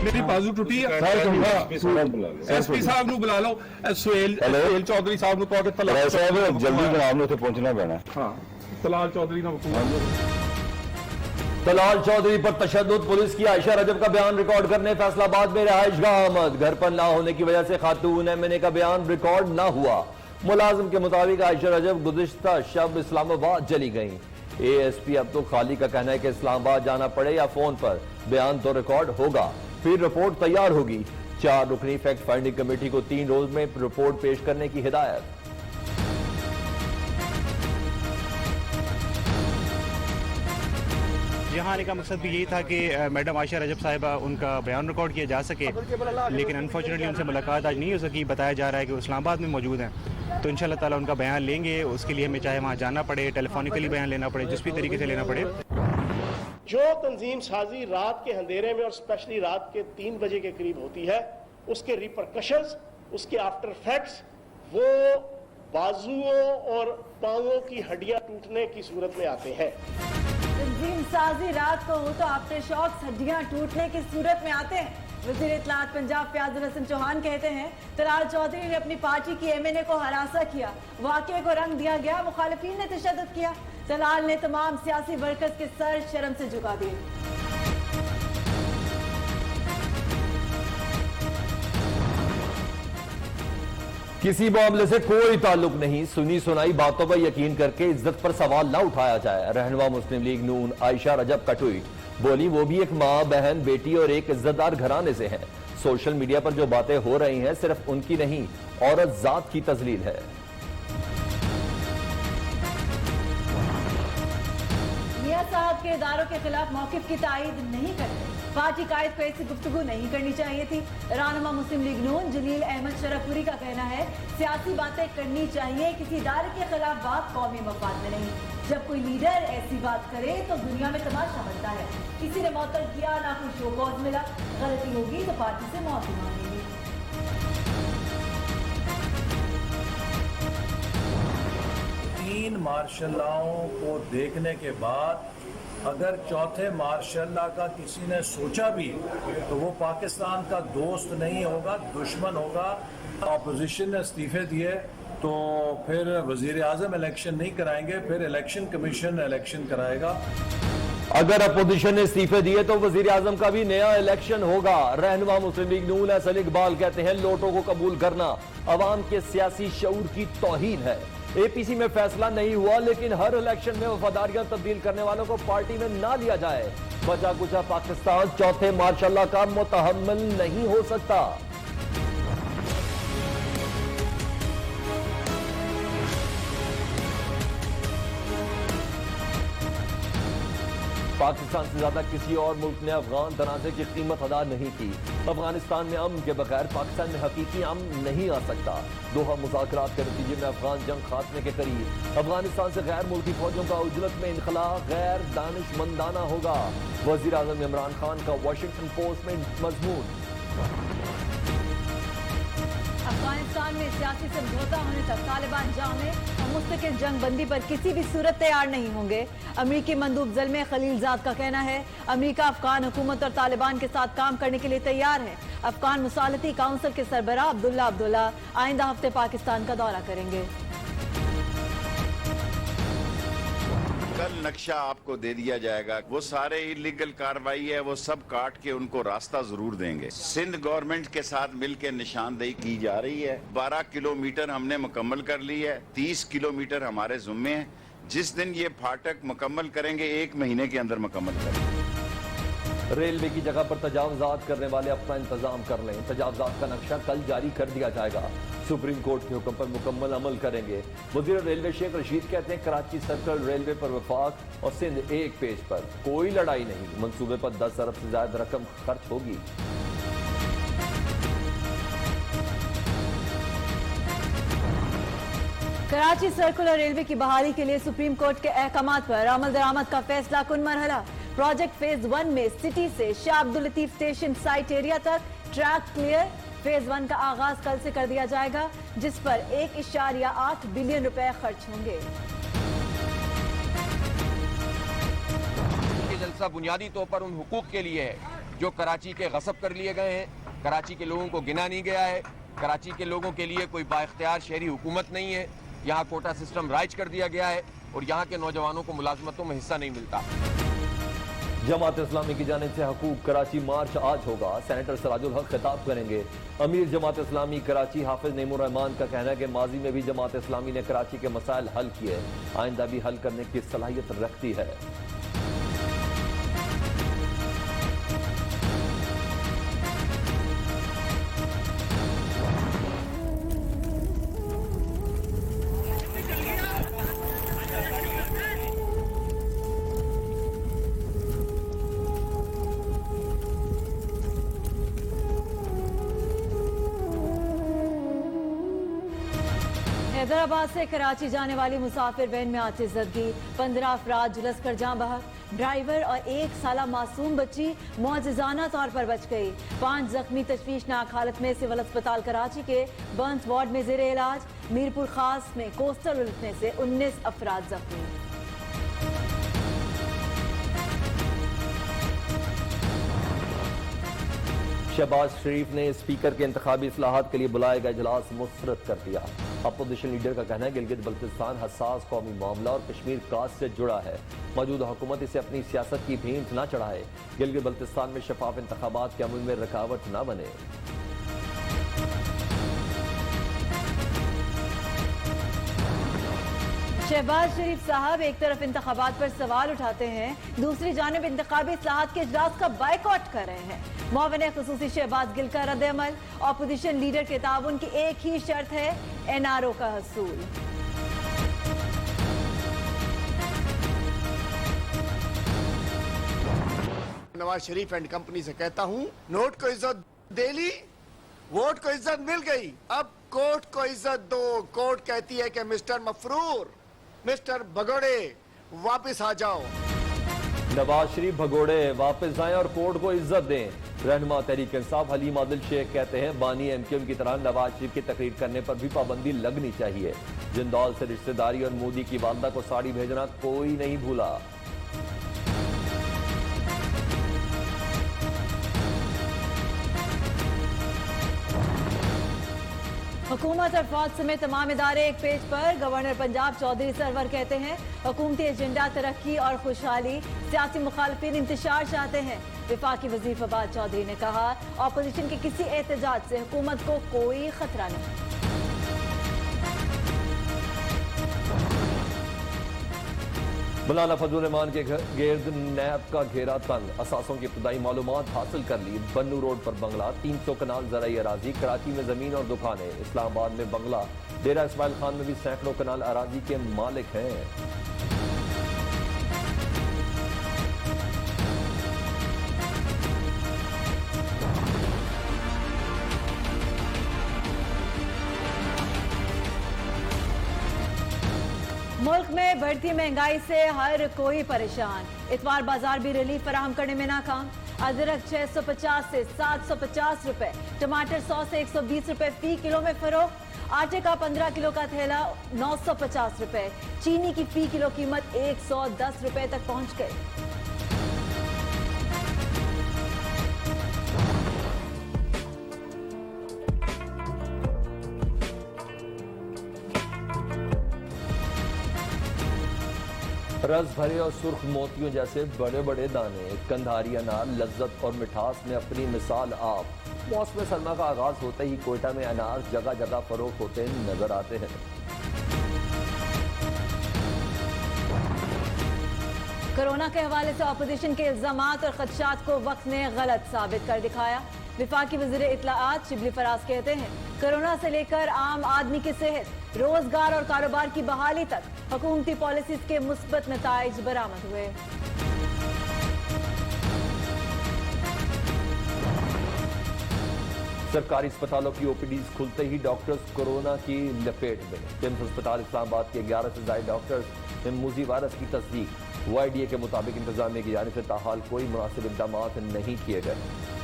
मेरी बाजू टुटी है। एसपी साहब ਨੂੰ ਬੁਲਾ ਲਓ। ਸੁਹੇਲ ਚੌਧਰੀ ਸਾਹਿਬ ਨੂੰ ਕਹੋ ਕਿ ਤਲਾਲ ਸਾਹਿਬ जल्दी जनाब ने पहुंचना पैना। हाँ, तलाल चौधरी ना तलाल चौधरी पर तशद्दुद, पुलिस की आयशा रजब का बयान रिकॉर्ड करने फैसलाबाद में रहायशगाह आमद। घर पर ना होने की वजह से खातून एमएनए का बयान रिकॉर्ड ना हुआ। मुलाजिम के मुताबिक आयशा रजब गुज़िश्ता शब इस्लामाबाद चली गई। एएसपी अब्दुल खालिक का कहना है कि इस्लामाबाद जाना पड़े या फोन पर, बयान तो रिकॉर्ड होगा, फिर रिपोर्ट तैयार होगी। 4 रुकनी फैक्ट फाइंडिंग कमेटी को 3 रोज में रिपोर्ट पेश करने की हिदायत। यहाँ आने का मकसद भी यही था कि मैडम आयशा रजब साहिबा उनका बयान रिकॉर्ड किया जा सके, लेकिन अनफॉर्चुनेटली उनसे मुलाकात आज नहीं हो सकी। बताया जा रहा है कि वो इस्लामाबाद में मौजूद हैं, तो इंशाल्लाह ताला उनका बयान लेंगे। उसके लिए हमें चाहे वहाँ जाना पड़े, टेलीफोनिकली बयान लेना पड़े, जिस भी तरीके से लेना पड़े। जो तंजीम साजी रात के अंधेरे में और स्पेशली रात के 3 बजे के करीब होती है, उसके रिपरकशंस, उसके आफ्टर इफेक्ट्स, वो बाजुओं और पांवों की हड्डियां टूटने की सूरत में आते हैं। तंजीम साजी रात को हो तो आफ्टर शॉक्स हड्डियां टूटने की सूरत में आते हैं। वज़ीर इत्तलात पंजाब फयाजुल हसन चौहान कहते हैं तलाल चौधरी ने अपनी पार्टी की एमएनए को हरासा किया, वाक़े को रंग दिया गया, मुखालिफिन ने तशद्दुद किया। तलाल ने तमाम सियासी वर्कर्स के सर शर्म से झुका दिए। किसी मामले से कोई ताल्लुक नहीं, सुनी सुनाई बातों पर यकीन करके इज्जत पर सवाल ना उठाया जाए। रहनुमा मुस्लिम लीग नून आयशा रजब का ट्वीट, बोली वो भी एक माँ, बहन, बेटी और एक इज्जतदार घराने से है। सोशल मीडिया पर जो बातें हो रही हैं सिर्फ उनकी नहीं, औरत जात की तजलील है। मियां साहब के इदारों के खिलाफ मौकिफ की तायद नहीं करते। पार्टी कायद को ऐसी गुफ्तगू नहीं करनी चाहिए थी। रहनुमा मुस्लिम लीग नून जलील अहमद शरफपुरी का कहना है सियासी बातें करनी चाहिए, किसी इदारे के खिलाफ बात कौमी मफाद में नहीं। जब कोई लीडर ऐसी बात करे तो दुनिया में तमाशा बनता है। किसी ने मौतल किया, ना कोई शो कॉज मिला, गलती होगी तो पार्टी से माफी मांगेंगे। तीन मार्शल्लाओं को देखने के बाद अगर चौथे मार्शल्ला का किसी ने सोचा भी तो वो पाकिस्तान का दोस्त नहीं होगा, दुश्मन होगा। ऑपोजिशन ने इस्तीफे दिए तो फिर वजीर आजम इलेक्शन नहीं कराएंगे, फिर इलेक्शन कमीशन इलेक्शन कराएगा। अगर अपोजिशन ने इस्तीफे दिए तो वजीर आजम का भी नया इलेक्शन होगा। रहनुमा मुस्लिम लीग नून असल इकबाल कहते हैं लोटों को कबूल करना अवाम के सियासी शऊर की तौहीन है। एपीसी में फैसला नहीं हुआ, लेकिन हर इलेक्शन में वफादारियां तब्दील करने वालों को पार्टी में ना लिया जाए। बचा कुचा पाकिस्तान चौथे मार्शल्ला का मुतहम्मिल नहीं हो सकता। पाकिस्तान से ज्यादा किसी और मुल्क ने अफगान तनाज़े की कीमत अदा नहीं की। अफगानिस्तान में अमन के बगैर पाकिस्तान में हकीकी अमन नहीं आ सकता। दोहा मुज़ाकरात के नतीजे में अफगान जंग खात्मे के करीब। अफगानिस्तान से गैर मुल्की फौजों का उजलत में इनखला गैर दानिशमंदाना होगा। वज़ीर आज़म इमरान खान का वाशिंगटन पोस्ट में मजमून। अफगानिस्तान में सियासी समझौता होने तक तालिबान जामे और मुस्तकिल जंग बंदी पर किसी भी सूरत तैयार नहीं होंगे। अमरीकी मंदूब ज़ल्मे खलीलजाद का कहना है अमरीका अफगान हुकूमत और तालिबान के साथ काम करने के लिए तैयार है। अफगान मुसालती काउंसिल के सरबराह अब्दुल्ला आइंदा हफ्ते पाकिस्तान का दौरा करेंगे। कल नक्शा आपको दे दिया जाएगा, वो सारे इलीगल कार्रवाई है वो सब काट के उनको रास्ता जरूर देंगे। सिंध गवर्नमेंट के साथ मिलकर निशानदेही की जा रही है। 12 किलोमीटर हमने मुकम्मल कर ली है, 30 किलोमीटर हमारे जुम्मे है। जिस दिन ये फाटक मुकम्मल करेंगे 1 महीने के अंदर मुकम्मल करेंगे। रेलवे की जगह पर तजावजात करने वाले अपना इंतजाम कर लें। तजावजात का नक्शा कल जारी कर दिया जाएगा। सुप्रीम कोर्ट के हुक्म पर मुकम्मल अमल करेंगे। वज़ीर रेलवे शेख रशीद कहते हैं कराची सर्कल रेलवे पर वफाक और सिंध एक पेज पर, कोई लड़ाई नहीं। मंसूबे पर 10 अरब से ज्यादा रकम खर्च होगी। कराची सर्कुलर रेलवे की बहाली के लिए सुप्रीम कोर्ट के अहकामात पर अमल दरामद का फैसला कुन मरहला। प्रोजेक्ट फेज 1 में सिटी से Shah Abdul Latif station site area तक ट्रैक क्लियर। फेज 1 का आगाज कल से कर दिया जाएगा, जिस पर 1.8 बिलियन रुपए खर्च होंगे। ये जलसा बुनियादी तौर पर उन हुकूक के लिए है जो कराची के गसब कर लिए गए हैं, कराची के लोगों को गिना नहीं गया है, कराची के लोगों के लिए कोई बाइख्तियार शहरी हुकूमत नहीं है, यहाँ कोटा सिस्टम राइज कर दिया गया है और यहाँ के नौजवानों को मुलाजमतों में हिस्सा नहीं मिलता। जमात इस्लामी की जानिब से हकूक कराची मार्च आज होगा। सेनेटर सराजुल हक खिताब करेंगे। अमीर जमात इस्लामी कराची हाफिज नईमुर रहमान का कहना है कि माजी में भी जमात इस्लामी ने कराची के मसाइल हल किए, आइंदा भी हल करने की सलाहियत रखती है। हैदराबाद से कराची जाने वाली मुसाफिर वैन में आतिश ज़दगी, 15 अफराद झुलस कर जाँ बहक। ड्राइवर और 1 साला मासूम बच्ची मौजज़ाना तौर पर बच गई। 5 जख्मी तशवीशनाक हालत में सिविल अस्पताल कराची के बर्न्स वार्ड में ज़ेरे इलाज। मीरपुर खास में कोस्टल उलटने से 19 अफराद जख्मी। शहबाज शरीफ ने स्पीकर के इंतखाबी इस्लाहात के लिए बुलाए गए इजलास मुस्तरद कर दिया। अपोजिशन लीडर का कहना है गिलगित बल्तिस्तान हसास कौमी मामला और कश्मीर कास्ट से जुड़ा है, मौजूदा हुकूमत इसे अपनी सियासत की भेंट न चढ़ाए। गिलगित बल्तिस्तान में शफाफ इंतखाबात के अमल में रुकावट न बने। शहबाज शरीफ साहब एक तरफ इंतखाबात पर सवाल उठाते हैं, दूसरी जानिब इंतखाबी इस्लाहात के इजलास का बायकॉट कर रहे हैं। मुआविन खुसूसी शहबाज गिल का रद्द-ए-अमल, अपोजिशन लीडर के ताउन की एक ही शर्त है, NRO का हसूल। नवाज शरीफ एंड कंपनी से कहता हूँ, नोट को इज्जत दे ली, वोट को इज्जत मिल गई, अब कोर्ट को इज्जत दो। कोर्ट कहती है कि मिस्टर मफरूर, मिस्टर भगोड़े वापस आ जाओ। नवाज शरीफ भगोड़े वापस आए और कोर्ट को इज्जत दें। रहनुमा तहरीक इंसाफ हलीम आदिल शेख कहते हैं बानी MQM की तरह नवाज शरीफ की तकरीर करने पर भी पाबंदी लगनी चाहिए। जिंदौल से रिश्तेदारी और मोदी की वालदा को साड़ी भेजना कोई नहीं भूला। हुकूमत और फौज समेत तमाम इदारे एक पेज पर। गवर्नर पंजाब चौधरी सरवर कहते हैं हुकूमती एजेंडा तरक्की और खुशहाली, सियासी मुखालफिन इंतशार चाहते हैं। विफाकी वजीर फवाद चौधरी ने कहा अपोजिशन के किसी एहतजाज से हुकूमत को कोई खतरा नहीं। मौलाना फजल रहमान के गिर्द नैब का घेरा तंग, असासों की इब्तदाई मालूमात हासिल कर ली। बन्नू रोड पर बंगला, 300 कनाल ज़राई अराजी, कराची में जमीन और दुकानें, इस्लामाबाद में बंगला, डेरा इस्माइल खान में भी सैकड़ों कनाल अराजी के मालिक हैं। मुल्क में बढ़ती महंगाई से हर कोई परेशान, इतवार बाजार भी रिलीफ फराहम करने में नाकाम। अदरक 650 से 750 रुपए, टमाटर 100 से 120 रुपए फी किलो में फरोख्त। आटे का 15 किलो का थैला 950 रुपए, चीनी की फी किलो कीमत 110 रुपए तक पहुंच गई। रस भरे और सुर्ख मोतियों जैसे बड़े बड़े दाने, कंधारी अनार, लज्जत और मिठास में अपनी मिसाल आप। मौसम सरमा का आगाज होते ही कोयटा में अनार जगह जगह फरोख्त होते नजर आते हैं। कोरोना के हवाले से अपोजिशन के इल्जामात और खदशात को वक्त ने गलत साबित कर दिखाया। विफाकी वज़ीर इत्तलाआत शिबली फराज कहते हैं कोरोना से लेकर आम आदमी की सेहत, रोजगार और कारोबार की बहाली तक हुकूमती पॉलिसीज के मुस्बत नताइज बरामद हुए। सरकारी अस्पतालों की OPDs खुलते ही डॉक्टर्स कोरोना की लपेट में। किम्स अस्पताल इस्लामाबाद के 11 से ज्यादा डॉक्टर्स में मूजी वायरस की तस्दीक। YDA के मुताबिक इंतजामिया की जानिब से ताहाल कोई मुनासिब इक़दामात नहीं किए गए।